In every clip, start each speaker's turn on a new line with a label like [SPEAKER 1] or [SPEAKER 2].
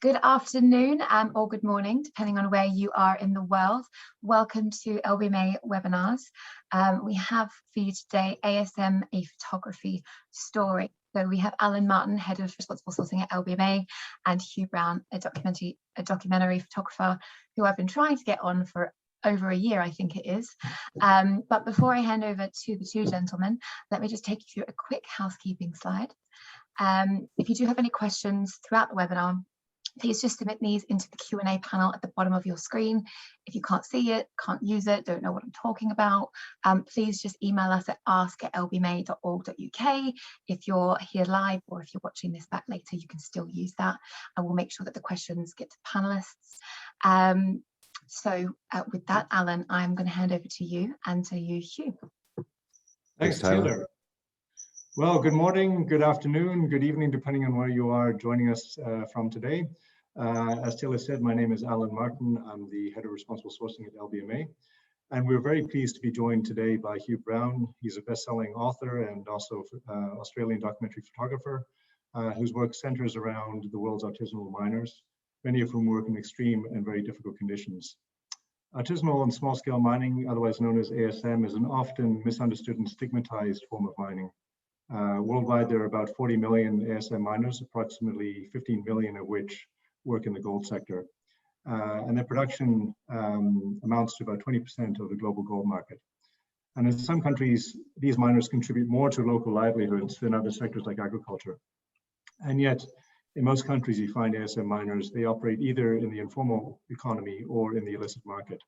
[SPEAKER 1] Good afternoon or good morning, depending on where you are in the world. Welcome to LBMA webinars. We have for you today ASM, a photography story. So we have Alan Martin, Head of Responsible Sourcing at LBMA, and Hugh Brown, a documentary photographer who I've been trying to get on for over a year, I think it is. But before I hand over to the two gentlemen, let me just take you through a quick housekeeping slide. If you do have any questions throughout the webinar, please just submit these into the Q&A panel at the bottom of your screen. If you can't see it, can't use it, don't know what I'm talking about, please just email us at ask@lbma.org.uk. If you're here live or if you're watching this back later, you can still use that, and we'll make sure that the questions get to panelists. With that, Alan, I'm going to hand over to you and to you, Hugh.
[SPEAKER 2] Thanks, Taylor. Well, good morning, good afternoon, good evening, depending on where you are joining us from today. As Taylor said, my name is Alan Martin. I'm the Head of Responsible Sourcing at LBMA. And we're very pleased to be joined today by Hugh Brown. He's a best-selling author and also Australian documentary photographer whose work centers around the world's artisanal miners, many of whom work in extreme and very difficult conditions. Artisanal and small-scale mining, otherwise known as ASM, is an often misunderstood and stigmatized form of mining. Worldwide, there are about 40 million ASM miners, approximately 15 million of which work in the gold sector. And their production amounts to about 20% of the global gold market. And in some countries, these miners contribute more to local livelihoods than other sectors like agriculture. And yet, in most countries, you find ASM miners, they operate either in the informal economy or in the illicit market.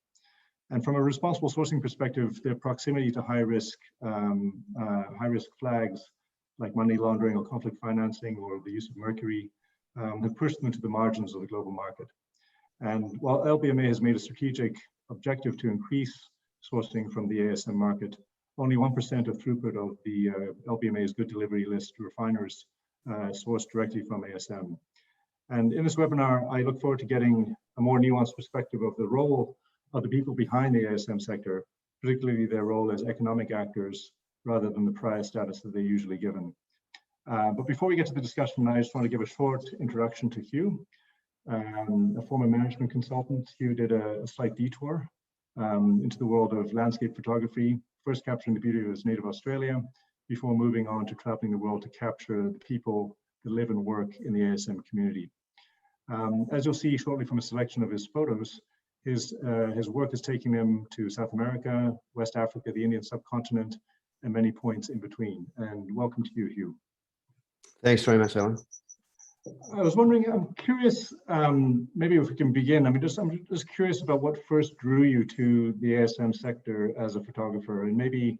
[SPEAKER 2] And from a responsible sourcing perspective, their proximity to high-risk flags like money laundering or conflict financing or the use of mercury have pushed them to the margins of the global market. And while LBMA has made a strategic objective to increase sourcing from the ASM market, only 1% of throughput of the LBMA's good delivery list refiners sourced directly from ASM. And in this webinar, I look forward to getting a more nuanced perspective of the role of the people behind the ASM sector, particularly their role as economic actors rather than the prior status that they're usually given. But before we get to the discussion, I just want to give a short introduction to Hugh, a former management consultant. Hugh did a slight detour into the world of landscape photography, first capturing the beauty of his native Australia, before moving on to traveling the world to capture the people that live and work in the ASM community. As you'll see shortly from a selection of his photos, his work is taking him to South America, West Africa, the Indian subcontinent, and many points in between. And welcome to you, Hugh.
[SPEAKER 3] Thanks very much, Alan.
[SPEAKER 2] I was wondering, I'm curious, maybe if we can begin. I'm just curious about what first drew you to the ASM sector as a photographer, and maybe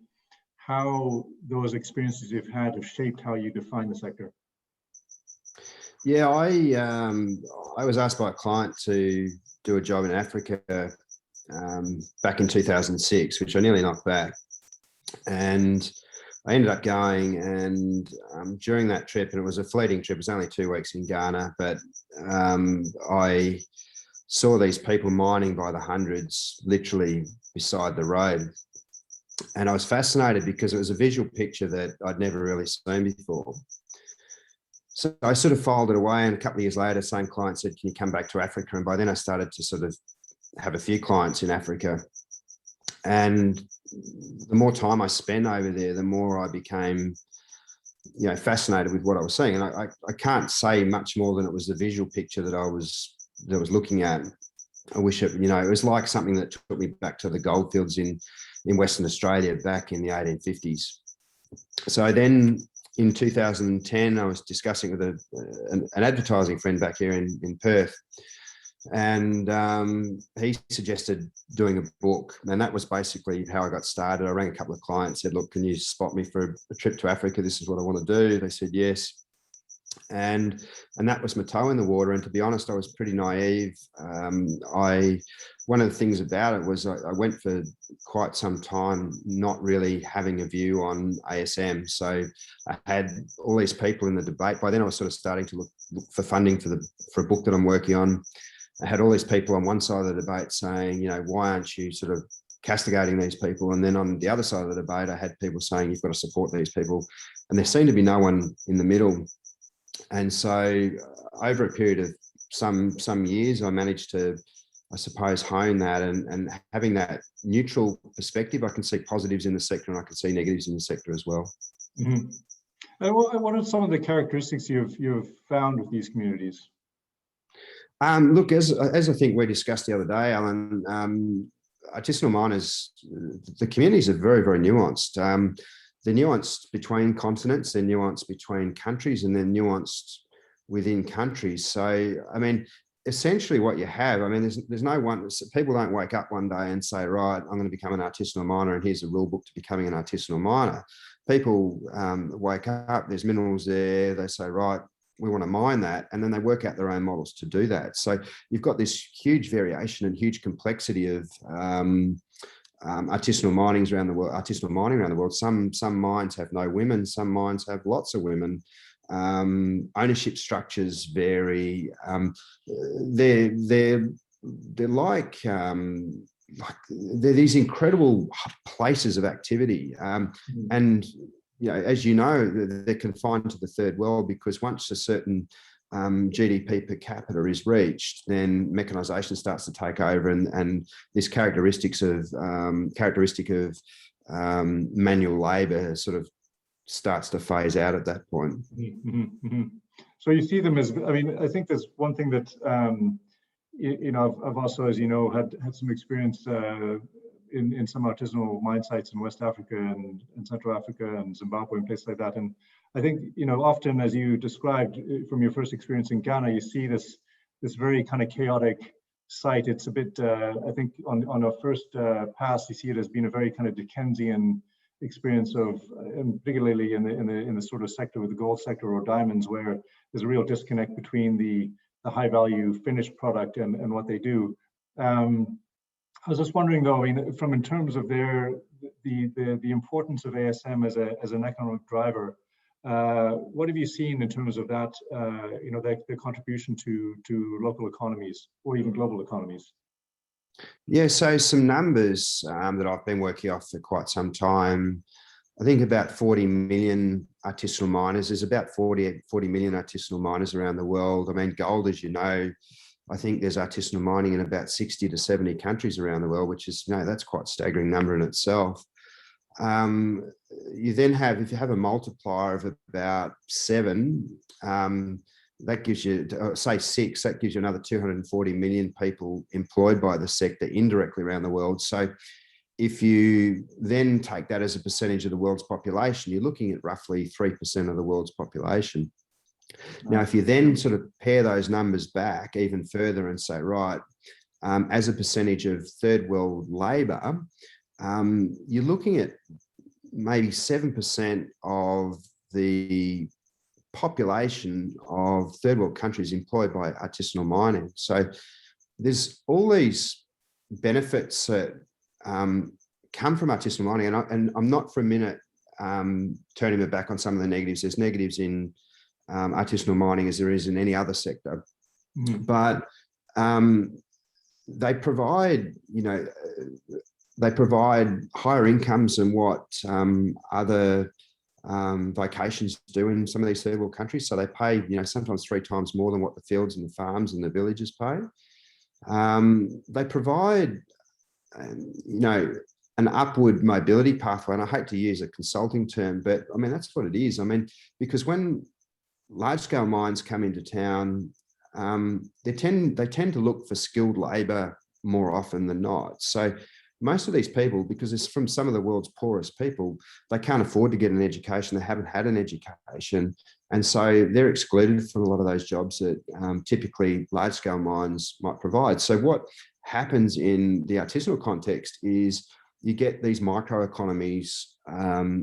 [SPEAKER 2] how those experiences you've had have shaped how you define the sector.
[SPEAKER 3] Yeah, I was asked by a client to do a job in Africa back in 2006, which I nearly knocked back. And I ended up going, and during that trip, and it was a fleeting trip, it was only 2 weeks in Ghana, but I saw these people mining by the hundreds, literally beside the road. And I was fascinated because it was a visual picture that I'd never really seen before. So I sort of filed it away, and a couple of years later, the same client said, can you come back to Africa? And by then I started to sort of have a few clients in Africa. And the more time I spent over there, the more I became, fascinated with what I was seeing. And I can't say much more than it was the visual picture that I was looking at. I wish it, it was like something that took me back to the goldfields in Western Australia back in the 1850s. So then in 2010, I was discussing with an advertising friend back here in Perth, and he suggested doing a book, and that was basically how I got started. I rang a couple of clients, said, look, can you spot me for a trip to Africa? This is what I want to do. They said yes. And that was my toe in the water. And to be honest, I was pretty naive. One of the things about it was I went for quite some time not really having a view on ASM. So I had all these people in the debate. By then I was sort of starting to look for funding for a book that I'm working on. I had all these people on one side of the debate saying, why aren't you sort of castigating these people? And then on the other side of the debate, I had people saying, you've got to support these people. And there seemed to be no one in the middle. And so over a period of some years, I managed to, I suppose, hone that and having that neutral perspective. I can see positives in the sector and I can see negatives in the sector as well.
[SPEAKER 2] Mm-hmm. And what are some of the characteristics you've found with these communities?
[SPEAKER 3] Look, as I think we discussed the other day, Alan, artisanal miners, the communities are very, very nuanced. They're nuanced between continents, they're nuanced between countries, and they're nuanced within countries. So, I mean, essentially what you have, I mean, there's no one, people don't wake up one day and say, right, I'm going to become an artisanal miner and here's a rule book to becoming an artisanal miner. People wake up, there's minerals there, they say, right, we want to mine that, and then they work out their own models to do that. So you've got this huge variation and huge complexity of artisanal mining around the world. Some mines have no women, some mines have lots of women. Ownership structures vary. They're like they're these incredible places of activity, and you know, as you know, they're confined to the third world, because once a certain GDP per capita is reached, then mechanisation starts to take over, and this characteristic of manual labour sort of starts to phase out at that point.
[SPEAKER 2] Mm-hmm, mm-hmm. So you see them as, I mean, I think there's one thing that you know, I've also, as you know, had some experience in some artisanal mine sites in West Africa and Central Africa and Zimbabwe and places like that. And I think, you know, often, as you described from your first experience in Ghana, you see this very kind of chaotic site. It's a bit, I think, on a first pass, you see it as being a very kind of Dickensian experience of, and particularly in the sort of sector with the gold sector or diamonds, where there's a real disconnect between the high value finished product and what they do. I was just wondering, though, I mean, in terms of the importance of ASM as an economic driver, what have you seen in terms of that, you know, their contribution to local economies or even global economies?
[SPEAKER 3] Yeah, so some numbers that I've been working off for quite some time. I think about 40 million artisanal miners. There's about 40 million artisanal miners around the world. I mean, gold, as you know, I think there's artisanal mining in about 60 to 70 countries around the world, which is, you know, that's quite a staggering number in itself. You then have, if you have a multiplier of about 7, that gives you, say 6, that gives you another 240 million people employed by the sector indirectly around the world. So if you then take that as a percentage of the world's population, you're looking at roughly 3% of the world's population. Now, if you then sort of pare those numbers back even further and say, right, as a percentage of third world labour, you're looking at maybe 7% of the population of third world countries employed by artisanal mining. So there's all these benefits that come from artisanal mining, and I'm not for a minute turning my back on some of the negatives. There's negatives in artisanal mining as there is in any other sector, but they provide, you know, they provide higher incomes than what other vocations do in some of these third world countries. So they pay, you know, sometimes 3 times more than what the fields and the farms and the villages pay. They provide, you know, an upward mobility pathway. And I hate to use a consulting term, but I mean, that's what it is. I mean, because when large scale mines come into town, they tend to look for skilled labor more often than not. So most of these people, because it's from some of the world's poorest people, they can't afford to get an education. They haven't had an education. And so they're excluded from a lot of those jobs that typically large scale mines might provide. So what happens in the artisanal context is you get these microeconomies,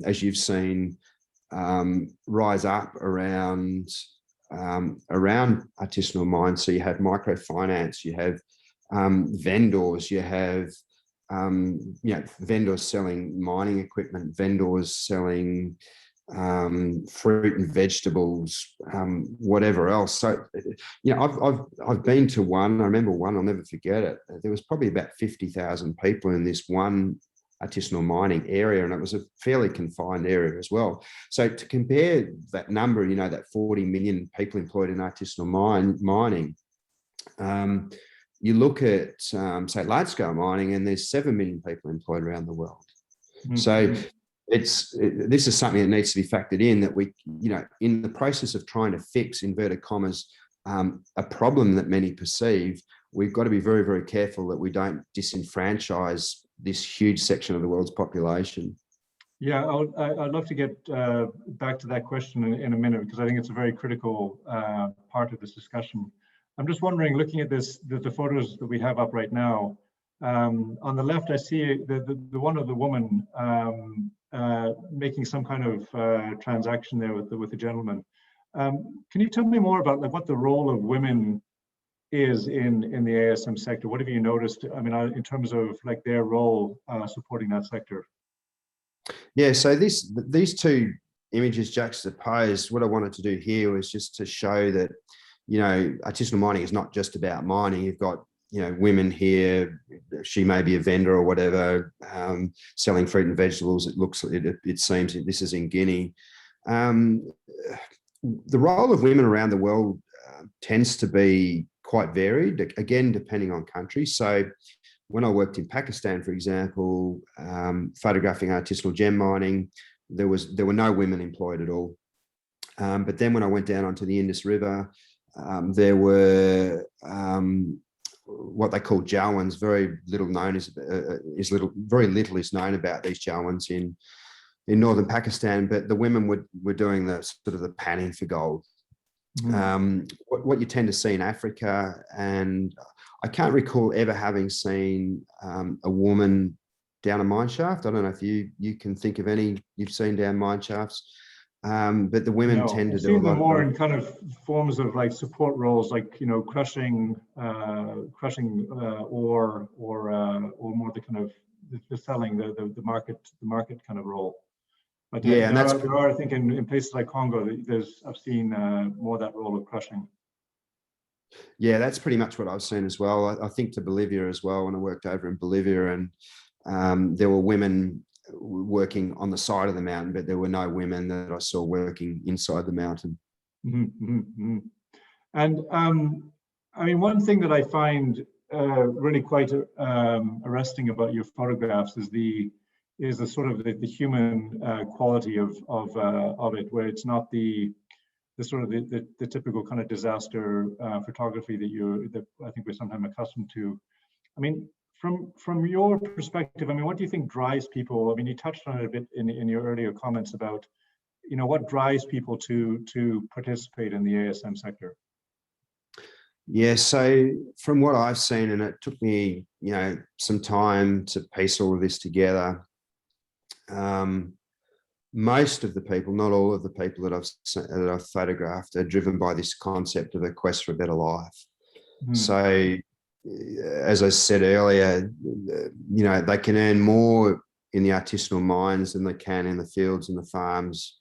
[SPEAKER 3] as you've seen, rise up around artisanal mines. So you have microfinance, you have vendors, you have you know, vendors selling mining equipment, vendors selling fruit and vegetables, whatever else. So, you know, I've been to one. I remember one. I'll never forget it. There was probably about 50,000 people in this one artisanal mining area, and it was a fairly confined area as well. So to compare that number, you know, that 40 million people employed in artisanal mining You look at, say, large-scale mining, and there's 7 million people employed around the world. Mm-hmm. So this is something that needs to be factored in, that we, in the process of trying to fix, inverted commas, a problem that many perceive, we've got to be very, very careful that we don't disenfranchise this huge section of the world's population.
[SPEAKER 2] Yeah, I'd love to get back to that question in a minute, because I think it's a very critical part of this discussion. I'm just wondering, looking at the photos that we have up right now, on the left, I see the one of the woman making some kind of transaction there with the gentleman. Can you tell me more about what the role of women is in the ASM sector? What have you noticed? I mean, in terms of their role supporting that sector.
[SPEAKER 3] Yeah, so these two images juxtaposed, what I wanted to do here was just to show that, artisanal mining is not just about mining. You've got, women here, she may be a vendor or whatever, selling fruit and vegetables. It seems this is in Guinea. The role of women around the world tends to be quite varied, again, depending on country. So when I worked in Pakistan, for example, photographing artisanal gem mining, there were no women employed at all. But then when I went down onto the Indus River, there were what they call jalwans. Very little is known about these jalwans in northern Pakistan, but the women were doing the sort of the panning for gold. Mm. What you tend to see in Africa, and I can't recall ever having seen a woman down a mine shaft. I don't know if you can think of any you've seen down mine shafts, but the women tend to do a lot
[SPEAKER 2] more in kind of forms of support roles, crushing ore, or more the kind of the selling, the market kind of role. But yeah, and there are, I think, in places like Congo, I've seen more that role of crushing.
[SPEAKER 3] Yeah, that's pretty much what I've seen as well. I think to Bolivia as well, when I worked over in Bolivia, and there were women working on the side of the mountain, but there were no women that I saw working inside the mountain. Mm-hmm, mm-hmm.
[SPEAKER 2] And I mean, one thing that I find really quite arresting about your photographs is the sort of the human quality of it, where it's not the sort of the typical kind of disaster photography that I think we're sometimes accustomed to. I mean, from your perspective, I mean, what do you think drives people? I mean, you touched on it a bit in your earlier comments about, what drives people to participate in the ASM sector?
[SPEAKER 3] Yeah, so from what I've seen, and it took me, some time to piece all of this together. Most of the people, not all of the people that I've photographed, are driven by this concept of a quest for a better life. Mm. So, as I said earlier, they can earn more in the artisanal mines than they can in the fields and the farms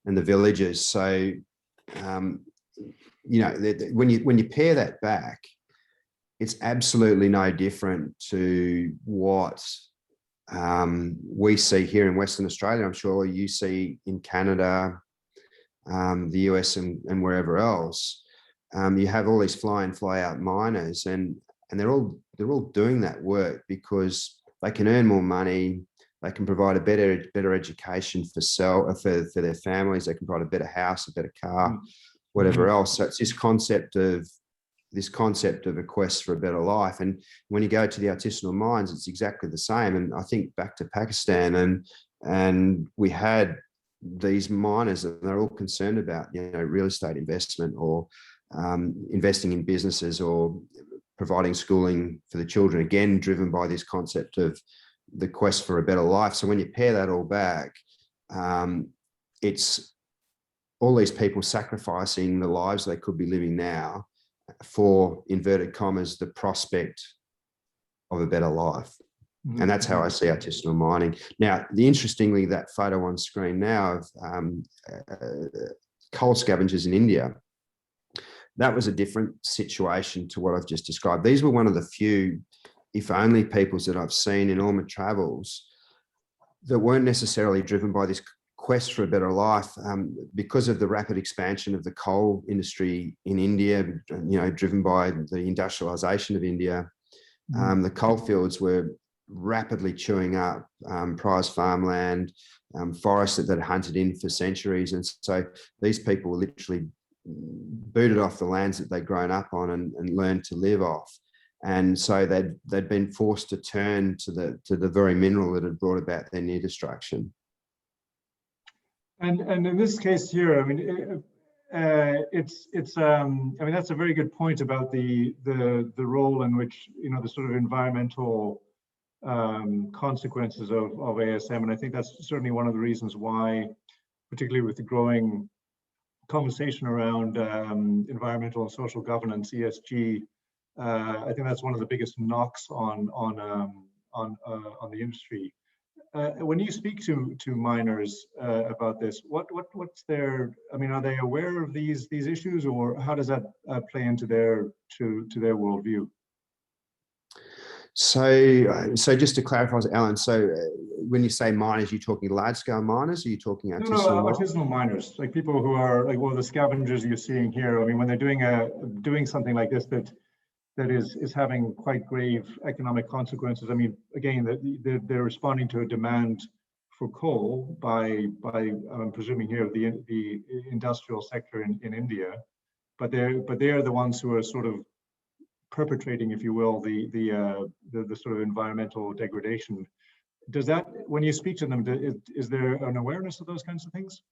[SPEAKER 3] and the villages. So, when you pare that back, it's absolutely no different to what we see here in Western Australia. I'm sure you see in Canada, the US, and wherever else. You have all these fly in, fly out miners, and they're all doing that work because they can earn more money. They can provide a better education for their families. They can provide a better house, a better car, whatever else. So it's this concept of a quest for a better life. And when you go to the artisanal mines, it's exactly the same. And I think back to Pakistan, and we had these miners, and they're all concerned about real estate investment, or investing in businesses, or providing schooling for the children, again driven by this concept of the quest for a better life. So when you pair that all back, it's all these people sacrificing the lives they could be living now for, inverted commas, the prospect of a better life. Mm-hmm. And that's how I see artisanal mining. Now, interestingly, that photo on screen now of coal scavengers in India, that was a different situation to what I've just described. These were one of the few, if only, peoples that I've seen in all my travels that weren't necessarily driven by this quest for a better life, because of the rapid expansion of the coal industry in India, driven by the industrialization of India. The coal fields were rapidly chewing up prize farmland, forests that had hunted in for centuries. And so these people were literally booted off the lands that they'd grown up on and learned to live off. And so they'd been forced to turn to the very mineral that had brought about their near destruction.
[SPEAKER 2] And in this case here, I mean, I mean, that's a very good point about the role in which, the sort of environmental consequences of ASM. And I think that's certainly one of the reasons why, particularly with the growing conversation around environmental and social governance, ESG, I think that's one of the biggest knocks on the industry. When you speak to miners about this, what's their? I mean, are they aware of these issues, or how does that play into their worldview?
[SPEAKER 3] So just to clarify, Alan, so when you say miners, you're talking large-scale miners, or are you talking artisanal?
[SPEAKER 2] No, artisanal miners, like people who are like, well, the scavengers you're seeing here. I mean, when they're doing something like this that is having quite grave economic consequences. I mean, again, they're responding to a demand for coal by I'm presuming here the industrial sector in India, but they are the ones who are sort of perpetrating, if you will, the sort of environmental degradation. Does that, when you speak to them, is there an awareness of those kinds of things?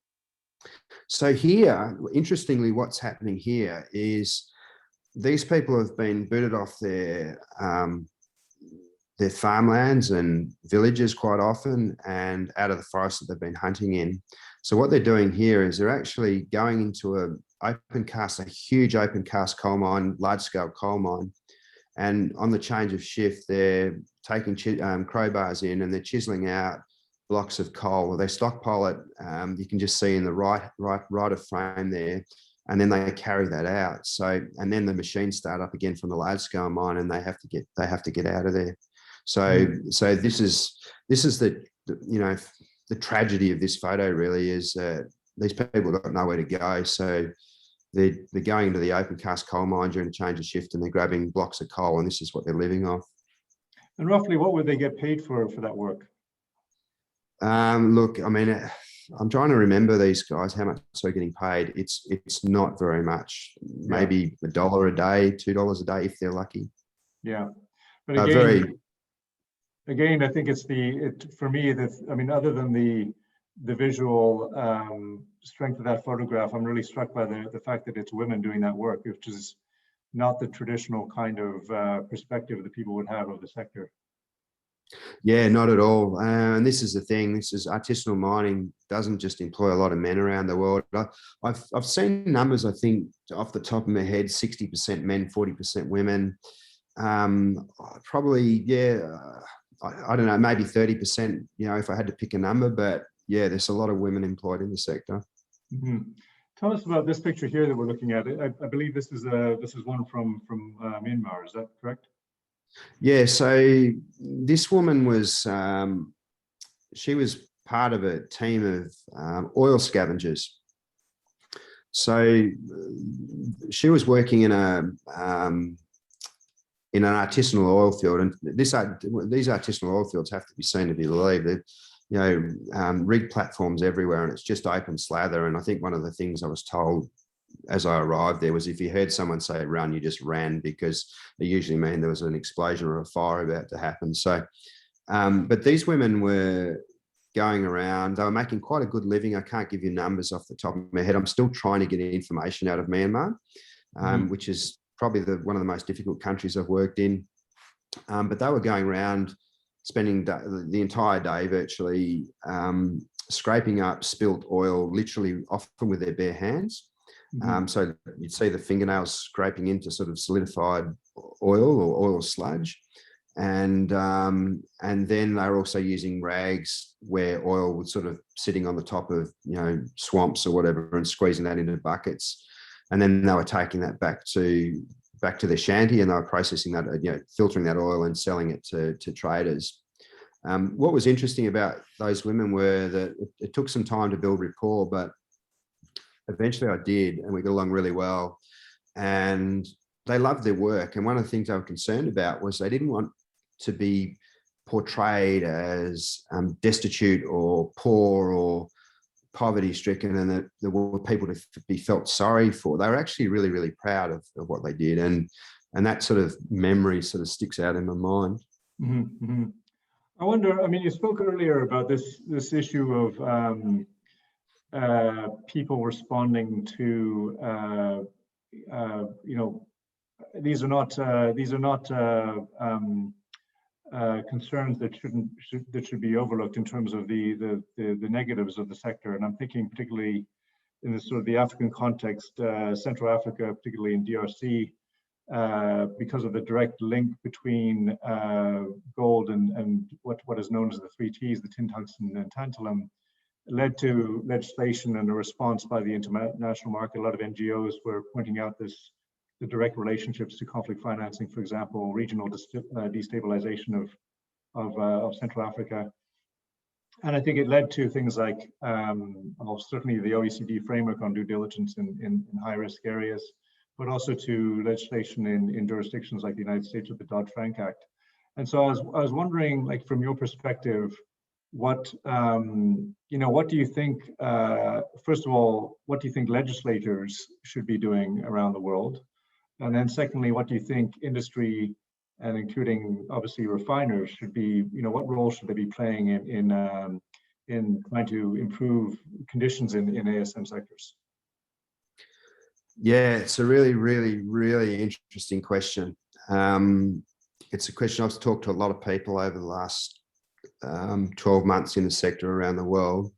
[SPEAKER 3] So here, interestingly, what's happening here is these people have been booted off their farmlands and villages quite often, and out of the forest that they've been hunting in. So what they're doing here is they're actually going into a huge open cast coal mine, large scale coal mine. And on the change of shift, they're taking crowbars in and they're chiseling out blocks of coal. They stockpile it. You can just see in the right of frame there. And then they carry that out. So, and then the machines start up again from the large scale mine, and they have to get out of there. So this is the tragedy of this photo really is these people got nowhere to go. So they're going into the open cast coal mine during a change of shift, and they're grabbing blocks of coal, and this is what they're living off.
[SPEAKER 2] And roughly, what would they get paid for that work?
[SPEAKER 3] Look, I mean, I'm trying to remember these guys, how much they're getting paid. It's not very much, maybe $1 a day, $2 a day if they're lucky.
[SPEAKER 2] Yeah, but again, I think for me, I mean, other than the visual strength of that photograph, I'm really struck by the fact that it's women doing that work, which is not the traditional kind of perspective that people would have of the sector.
[SPEAKER 3] Yeah, not at all. And this is the thing. This is artisanal mining doesn't just employ a lot of men around the world. I've seen numbers, I think, off the top of my head, 60% men, 40% women. Probably, I don't know, maybe 30%, if I had to pick a number. But yeah, there's a lot of women employed in the sector.
[SPEAKER 2] Mm-hmm. Tell us about this picture here that we're looking at. I believe this is one from Myanmar. Is that correct?
[SPEAKER 3] Yeah, so this woman was, she was part of a team of oil scavengers. So she was working in an artisanal oil field, and these artisanal oil fields have to be seen to be believed. Rig platforms everywhere, and it's just open slather. And I think one of the things I was told as I arrived there was if you heard someone say run, you just ran, because it usually meant there was an explosion or a fire about to happen. So, but these women were going around, they were making quite a good living. I can't give you numbers off the top of my head. I'm still trying to get information out of Myanmar, which is probably one of the most difficult countries I've worked in. But they were going around spending the entire day virtually scraping up spilt oil, literally often with their bare hands. So you'd see the fingernails scraping into sort of solidified oil or oil sludge. And then they're also using rags where oil was sort of sitting on the top of, swamps or whatever, and squeezing that into buckets. And then they were taking that back to their shanty, and they were processing that, filtering that oil and selling it to traders. What was interesting about those women were that it took some time to build rapport, but eventually I did, and we got along really well. And they loved their work. And one of the things they were concerned about was they didn't want to be portrayed as destitute or poor or poverty stricken, and that there were people to be felt sorry for. They were actually really, really proud of what they did. And that sort of memory sort of sticks out in my mind.
[SPEAKER 2] Mm-hmm, mm-hmm. I wonder, I mean, you spoke earlier about this issue of people responding to, you know, these are not concerns that should be overlooked in terms of the negatives of the sector. And I'm thinking particularly in this sort of the African context, Central Africa, particularly in DRC, because of the direct link between gold and what is known as the 3 Ts, the tin, tungsten, and tantalum, led to legislation and a response by the international market. A lot of NGOs were pointing out the direct relationships to conflict financing, for example, regional destabilization of Central Africa. And I think it led to things like, well, certainly the OECD framework on due diligence in high-risk areas, but also to legislation in jurisdictions like the United States with the Dodd-Frank Act. And so I was wondering, like, from your perspective, what what do you think? First of all, what do you think legislators should be doing around the world? And then, secondly, what do you think industry, and including obviously refiners, should be? What role should they be playing in trying to improve conditions in ASM sectors?
[SPEAKER 3] Yeah, it's a really, really, really interesting question. It's a question I've talked to a lot of people over the last 12 months in the sector around the world.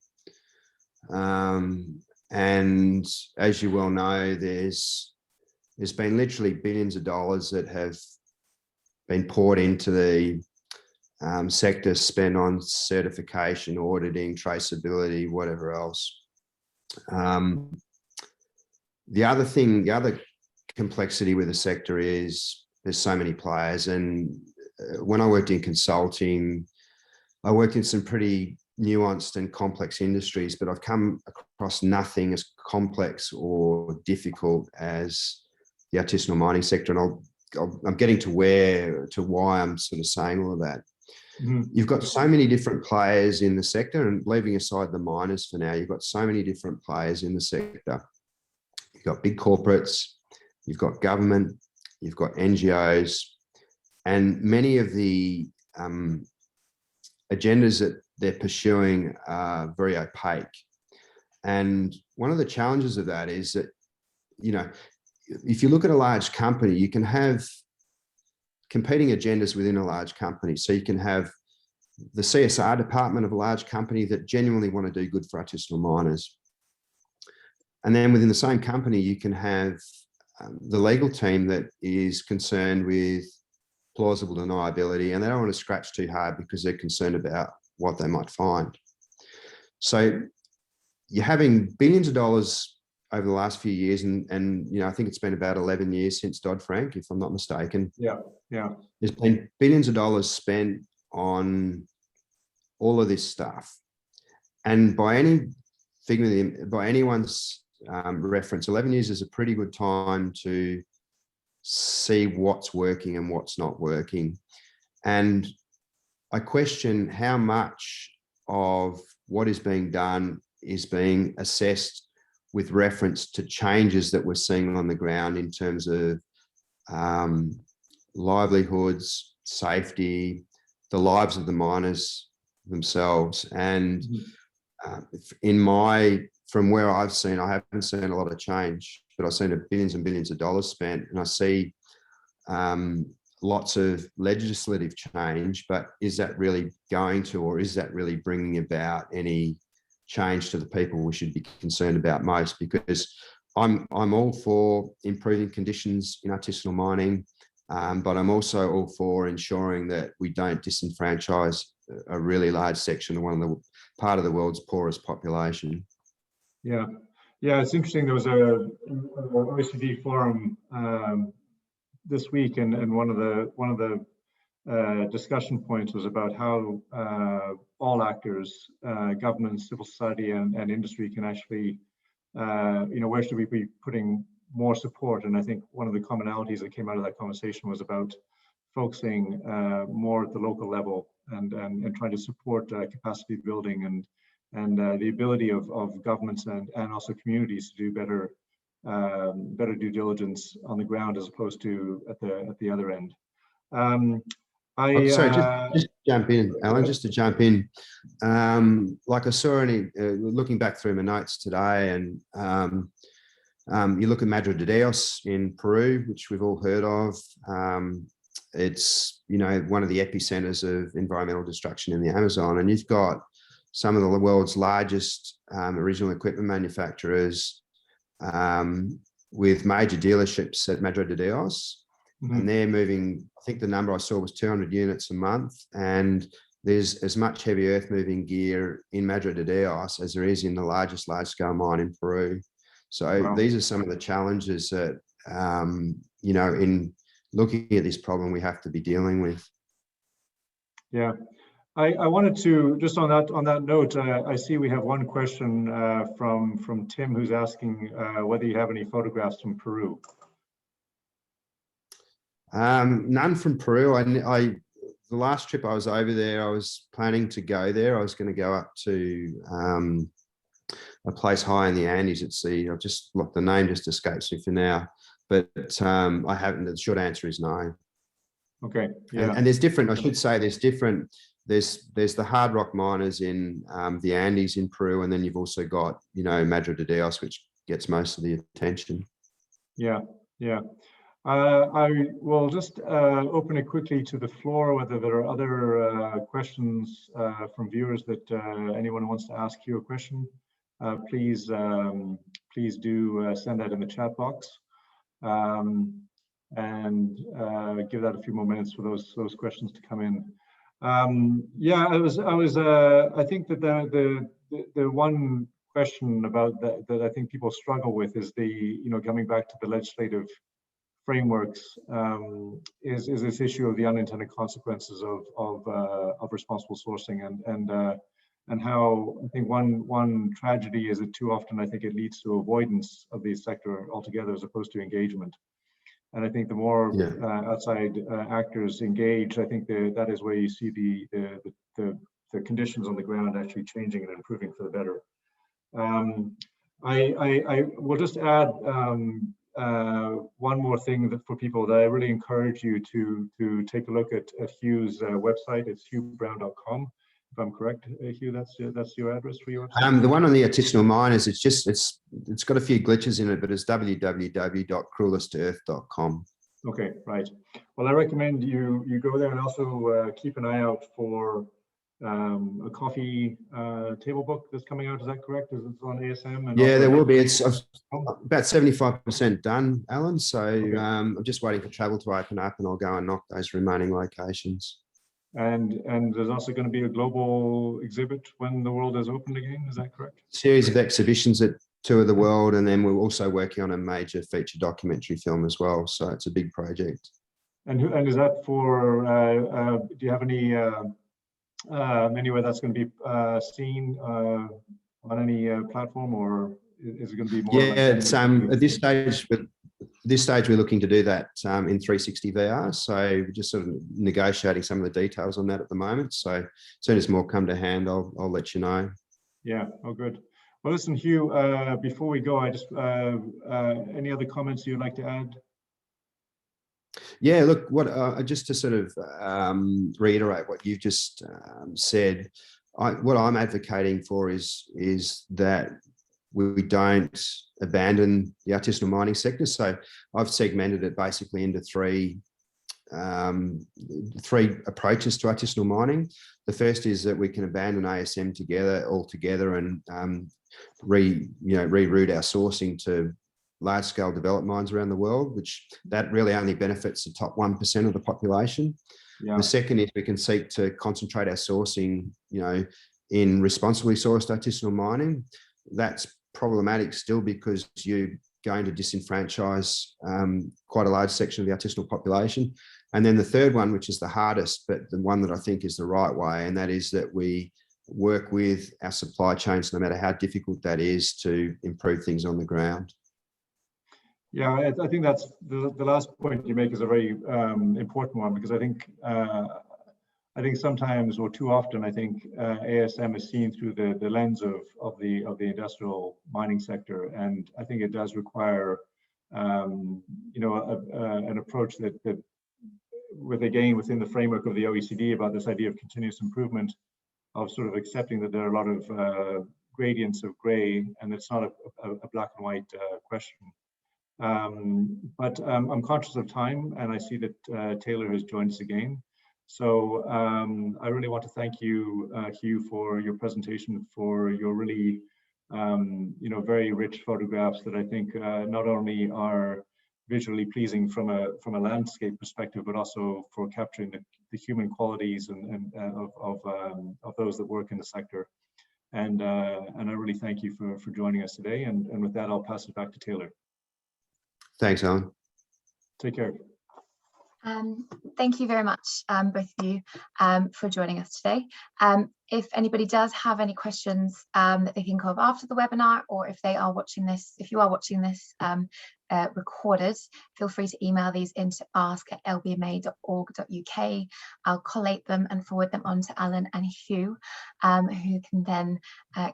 [SPEAKER 3] And as you well know, there's been literally billions of dollars that have been poured into the sector, spent on certification, auditing, traceability, whatever else. The other complexity with the sector is there's so many players. And when I worked in consulting, I worked in some pretty nuanced and complex industries, but I've come across nothing as complex or difficult as the artisanal mining sector. And I'm getting to why I'm sort of saying all of that. Mm-hmm. You've got so many different players in the sector, and leaving aside the miners for now, you've got so many different players in the sector. You've got big corporates, you've got government, you've got NGOs, and many of the agendas that they're pursuing are very opaque. And one of the challenges of that is that, if you look at a large company, you can have competing agendas within a large company. So you can have the CSR department of a large company that genuinely want to do good for artisanal miners. And then within the same company, you can have the legal team that is concerned with plausible deniability, and they don't want to scratch too hard because they're concerned about what they might find. So you're having billions of dollars over the last few years, and I think it's been about 11 years since Dodd-Frank, if I'm not mistaken.
[SPEAKER 2] Yeah.
[SPEAKER 3] There's been billions of dollars spent on all of this stuff, and by anyone's reference, 11 years is a pretty good time to see what's working and what's not working. And I question how much of what is being done is being assessed with reference to changes that we're seeing on the ground in terms of livelihoods, safety, the lives of the miners themselves. And from where I've seen, I haven't seen a lot of change, but I've seen billions and billions of dollars spent, and I see lots of legislative change, but is that really going to, or is that really bringing about any change to the people we should be concerned about most? Because I'm all for improving conditions in artisanal mining, but I'm also all for ensuring that we don't disenfranchise a really large section of part of the world's poorest population.
[SPEAKER 2] Yeah, it's interesting. There was a OECD forum this week, and one of the discussion points was about how all actors, government, civil society, and industry can actually, where should we be putting more support? And I think one of the commonalities that came out of that conversation was about focusing more at the local level and trying to support capacity building and the ability of governments and also communities to do better due diligence on the ground as opposed to at the other end.
[SPEAKER 3] Sorry, just to jump in, Alan, just to jump in. Like I saw looking back through my notes today, and you look at Madre de Dios in Peru, which we've all heard of. It's, one of the epicenters of environmental destruction in the Amazon, and you've got some of the world's largest original equipment manufacturers with major dealerships at Madre de Dios. Mm-hmm. And they're moving, I think the number I saw was 200 units a month. And there's as much heavy earth moving gear in Madre de Dios as there is in the largest large-scale mine in Peru. So wow. These are some of the challenges that, in looking at this problem, we have to be dealing with.
[SPEAKER 2] Yeah. I wanted to, just on that note, I see we have one question from Tim, who's asking whether you have any photographs from Peru.
[SPEAKER 3] None from Peru. The last trip I was over there, I was planning to go there. I was going to go up to a place high in the Andes at sea. I've just looked, the name just escapes me for now, but I haven't. The short answer is no.
[SPEAKER 2] Okay. Yeah.
[SPEAKER 3] And there's different. I should say there's different. There's the hard rock miners in the Andes in Peru, and then you've also got Madre de Dios, which gets most of the attention.
[SPEAKER 2] Yeah. Yeah. I will just open it quickly to the floor, whether there are other questions from viewers that anyone wants to ask you a question. Please do send that in the chat box, and give that a few more minutes for those questions to come in. Yeah, I think that the one question about that I think people struggle with is coming back to the legislative frameworks, is this issue of the unintended consequences of responsible sourcing and how I think one tragedy is that too often I think it leads to avoidance of the sector altogether as opposed to engagement. And I think the more outside actors engage, I think that is where you see the conditions on the ground actually changing and improving for the better. I will just add one more thing for people that I really encourage you to take a look at Hugh's website. It's hughbrown.com. If I'm correct, Hugh, that's your address for your website?
[SPEAKER 3] The one on the artisanal miners, it's got a few glitches in it, but it's www.cruelestearth.com.
[SPEAKER 2] Okay, right. Well, I recommend you go there and also keep an eye out for a coffee table book that's coming out. Is that correct? Is it on ASM? And
[SPEAKER 3] yeah, there will be. It's about 75% done, Alan. So okay. I'm just waiting for travel to open up, and I'll go and knock those remaining locations.
[SPEAKER 2] And there's also going to be a global exhibit when the world is opened again. Is that correct?
[SPEAKER 3] Series of exhibitions at Tour of the World, and then we're also working on a major feature documentary film as well. So it's a big project. And
[SPEAKER 2] is that for? Do you have any anywhere that's going to be seen on any platform, or is it going to be more?
[SPEAKER 3] Yeah, it's at this stage we're looking to do that in 360 VR. So we're just sort of negotiating some of the details on that at the moment. So as soon as more come to hand, I'll let you know. Yeah.
[SPEAKER 2] Oh, good. Well, listen, Hugh. Before we go, I just any other comments you'd like to add?
[SPEAKER 3] Yeah, look, just to sort of reiterate what you've just said, what I'm advocating for is that we don't abandon the artisanal mining sector. So I've segmented it basically into three approaches to artisanal mining. The first is that we can abandon ASM altogether and reroute our sourcing to large-scale developed mines around the world, which that really only benefits the top 1% of the population. Yeah. The second is we can seek to concentrate our sourcing, in responsibly sourced artisanal mining. That's problematic still because you're going to disenfranchise quite a large section of the artisanal population. And then the third one, which is the hardest, but the one that I think is the right way, and that is that we work with our supply chains, no matter how difficult that is, to improve things on the ground.
[SPEAKER 2] Yeah, I think that's the last point you make is a very important one, because I think sometimes, or too often, I think ASM is seen through the lens of the industrial mining sector, and I think it does require an approach that within the framework of the OECD about this idea of continuous improvement, of sort of accepting that there are a lot of gradients of grey, and it's not a black and white question. But I'm conscious of time, and I see that Taylor has joined us again. So I really want to thank you, Hugh, for your presentation, for your really, very rich photographs that I think not only are visually pleasing from a landscape perspective, but also for capturing the human qualities and of those that work in the sector. And I really thank you for joining us today. And with that, I'll pass it back to Taylor.
[SPEAKER 3] Thanks, Alan.
[SPEAKER 2] Take care.
[SPEAKER 1] Thank you very much, both of you, for joining us today. If anybody does have any questions that they think of after the webinar, or if you are watching this recorded, feel free to email these into ask@lbma.org.uk. I'll collate them and forward them on to Alan and Hugh, who can then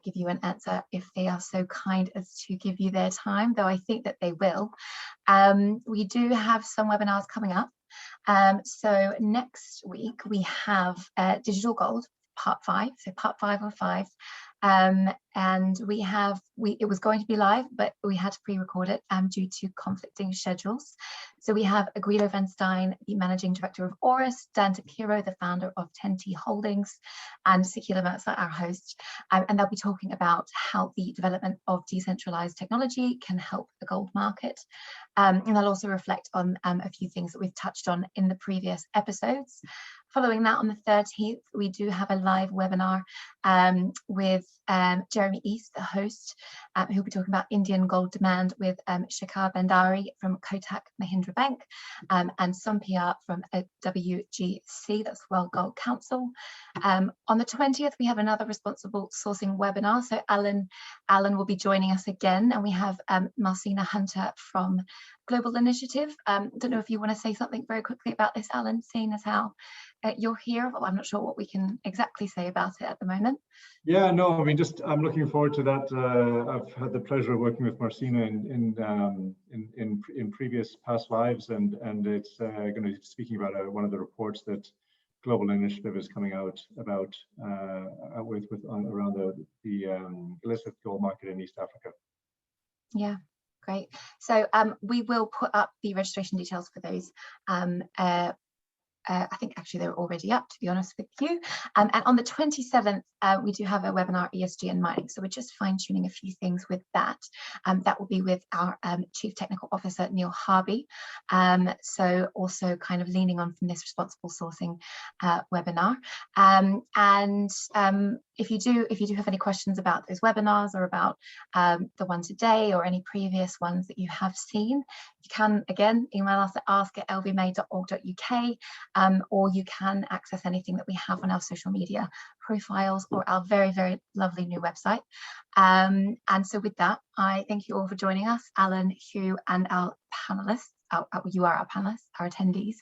[SPEAKER 1] give you an answer if they are so kind as to give you their time, though I think that they will. We do have some webinars coming up. So next week we have Digital Gold, part 5, so part 5 of 5. And it was going to be live, but we had to pre-record it due to conflicting schedules. So we have Guido Van Stein, the managing director of Oris, Dan Takiro, the founder of 10T Holdings, and Sekila Merza, our host. And they'll be talking about how the development of decentralized technology can help the gold market. And they'll also reflect on a few things that we've touched on in the previous episodes. Following that, on the 13th, we do have a live webinar with Jeremy East, the host, who'll be talking about Indian gold demand with Shekhar Bhandari from Kotak Mahindra Bank and Sumpia from WGC, that's World Gold Council. On the 20th, we have another responsible sourcing webinar. So Alan will be joining us again, and we have Marcina Hunter from Global Initiative. Don't know if you want to say something very quickly about this, Alan, seeing as how you're here. Well, I'm not sure what we can exactly say about it at the moment.
[SPEAKER 2] Yeah, no, I mean, I'm looking forward to that. I've had the pleasure of working with Marcina in previous past lives, and it's going to be speaking about one of the reports that Global Initiative is coming out about around the illicit gold market in East Africa.
[SPEAKER 1] Yeah. Great. So we will put up the registration details for those. I think actually they're already up, to be honest with you. And on the 27th, we do have a webinar, ESG and mining. So we're just fine tuning a few things with that. That will be with our Chief Technical Officer, Neil Harvey. So also kind of leaning on from this responsible sourcing webinar. If you do have any questions about those webinars or about the one today or any previous ones that you have seen, you can again email us at ask@lbma.org.uk, or you can access anything that we have on our social media profiles or our very, very lovely new website. And so with that, I thank you all for joining us, Alan, Hugh, and our panelists. You are our panelists, our attendees,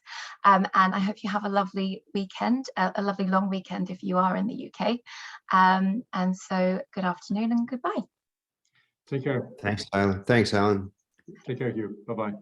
[SPEAKER 1] and I hope you have a lovely weekend, a lovely long weekend if you are in the UK. And so good afternoon and goodbye.
[SPEAKER 2] Take care.
[SPEAKER 3] Thanks, Alan. Thanks, Alan.
[SPEAKER 2] Take care, Hugh. Bye-bye.